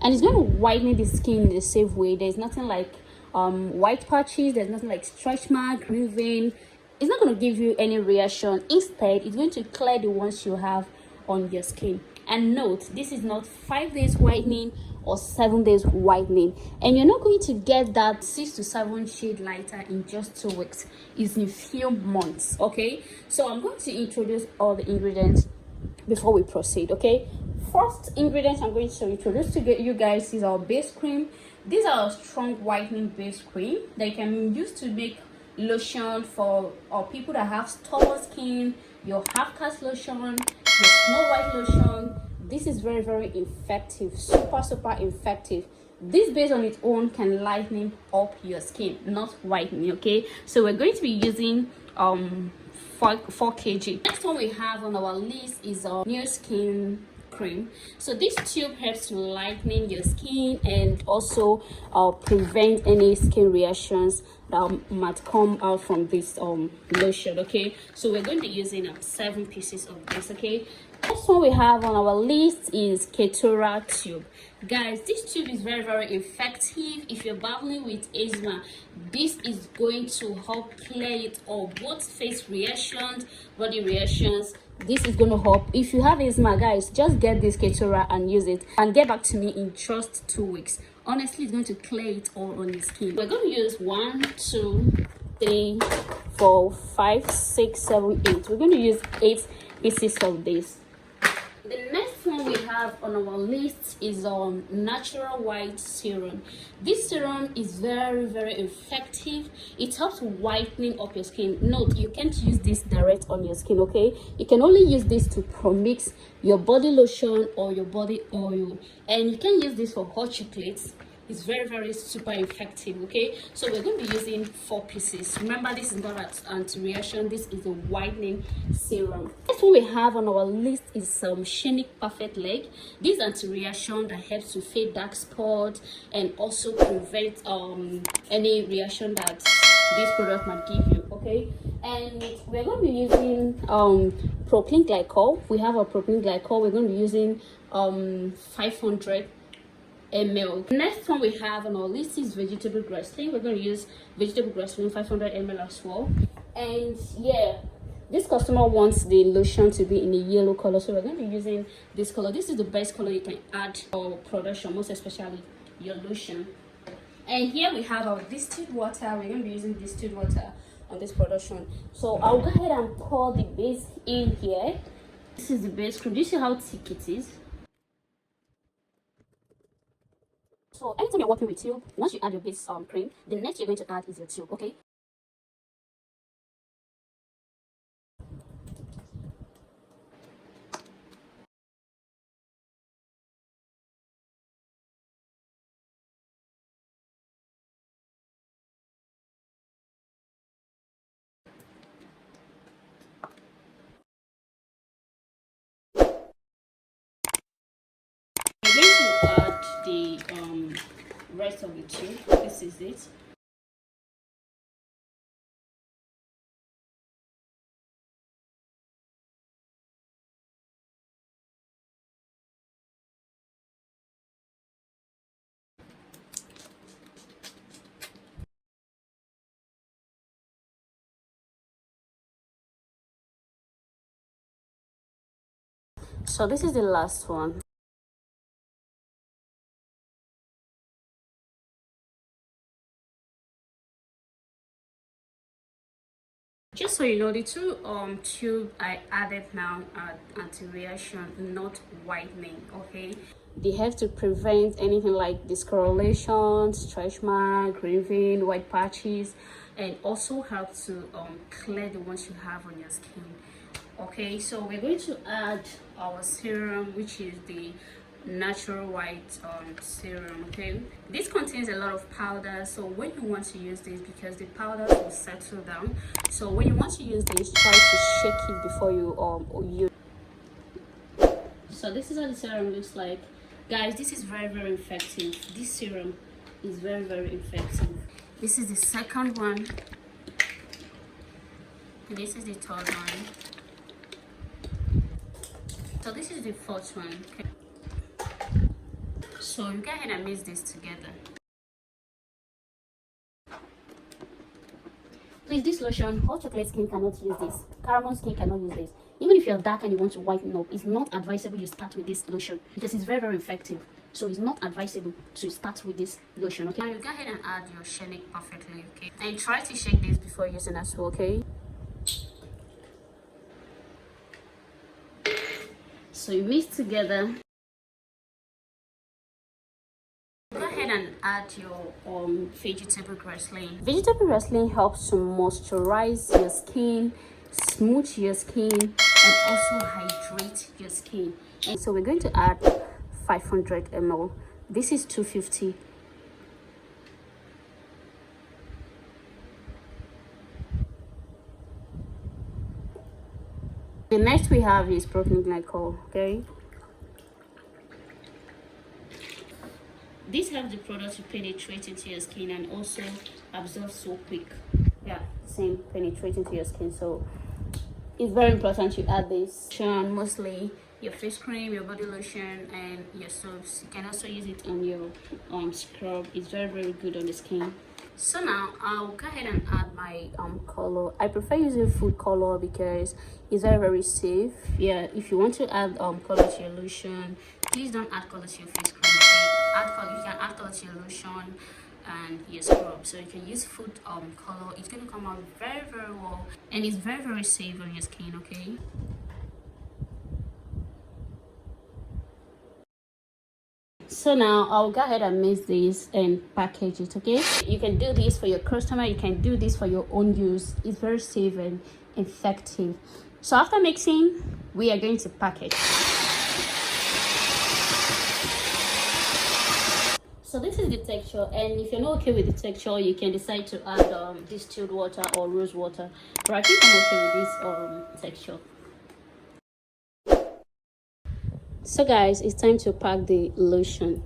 and it's going to whiten the skin in the same way. There's nothing like white patches, there's nothing like stretch mark, grooving. It's not going to give you any reaction. Instead, it's going to clear the ones you have on your skin. And note, this is not 5 days whitening or 7 days whitening, and you're not going to get that 6 to 7 shade lighter in just 2 weeks. It's in few months. Okay, so I'm going to introduce all the ingredients before we proceed. Okay, first ingredient I'm going to introduce to get you guys is our base cream. These are a strong whitening base cream that you can use to make lotion for people that have stubborn skin, your half cast lotion, your snow white lotion. This is very effective, super effective. This base on its own can lighten up your skin, not whitening. Okay, so we're going to be using 4 kg. Next one we have on our list is our new skin cream. So this tube helps to lighten your skin and also prevent any skin reactions that might come out from this lotion. Okay, so we're going to be using 7 pieces of this. Okay, next one we have on our list is Ketora tube. Guys, this tube is very effective if you're battling with eczema. This is going to help clear it up, both face reactions, body reactions. This is going to help. If you have eczema, guys, just get this Ketora and use it and get back to me in just 2 weeks. Honestly, it's going to clear it all on your skin. We're going to use 1 2 3 4 5 6 7 8. We're going to use 8 pieces of this. The next one we have on our list is natural white serum. This serum is very effective. It helps whitening up your skin. Note, you can't use this direct on your skin. Okay, you can only use this to mix your body lotion or your body oil, and you can use this for hot chocolates. It's very super effective. Okay, so we're going to be using 4 pieces. Remember, this is not an anti-reaction, this is a whitening serum. Next one we have on our list is some Shenic Perfect Leg. This anti-reaction that helps to fade dark spots and also prevent any reaction that this product might give you. Okay, and we're going to be using propylene glycol. We have a propylene glycol. We're going to be using 500 ml. Next one we have on our list is vegetable glycerin. We're going to use vegetable glycerin 500 ml as well. And yeah, this customer wants the lotion to be in a yellow color, so we're going to be using this color. This is the best color you can add for production, most especially your lotion. And here we have our distilled water. We're going to be using distilled water on this production. So I'll go ahead and pour the base in here. This is the base cream. Do you see how thick it is? So anytime you're working with tube, once you add your base cream, the next you're going to add is your tube. Okay, we're going to add the rest of the tube. This is it. So this is the last one. Just so you know, the 2 tube I added now are anti-reaction, not whitening. Okay, they have to prevent anything like discoloration, stretch mark, grieving, white patches, and also help to clear the ones you have on your skin. Okay, so we're going to add our serum, which is the natural white serum. Okay, this contains a lot of powder, so when you want to use this, because the powder will settle down, so when you want to use this, try to shake it before you use. So this is how the serum looks like. Guys, this is very effective. This serum is very effective. This is the second one. This is the third one. So this is the fourth one. Okay. So you go ahead and mix this together. Please, this lotion, hot chocolate skin cannot use this. Caramel skin cannot use this. Even if you're dark and you want to whiten up, it's not advisable you start with this lotion because it's very, very effective. So it's not advisable to start with this lotion, okay? Now you go ahead and add your shake perfectly, okay? And try to shake this before using as well, okay? So you mix together. Go ahead and add your vegetable grassling. Vegetable grassling helps to moisturize your skin, smooth your skin, and also hydrate your skin. And so we're going to add 500 ml. This is 250. The next we have is propylene glycol, okay? This helps the product to penetrate into your skin and also absorb so quick. Yeah, same penetrate into your skin. So it's very important you add this. Mostly your face cream, your body lotion, and your soaps. You can also use it on your scrub. It's very, very good on the skin. So now I'll go ahead and add my color. I prefer using food color because it's very, very safe. Yeah, if you want to add color to your lotion, please don't add color to your face cream. Add color, you can add color to your lotion and your scrub. So you can use food color. It's going to come out very, very well, and it's very, very safe on your skin, okay? So now I'll go ahead and mix this and package it, okay? You can do this for your customer, you can do this for your own use. It's very safe and effective. So after mixing, we are going to package. So this is the texture, and if you're not okay with the texture, you can decide to add distilled water or rose water. But I think I'm okay with this texture. So guys, it's time to pack the lotion.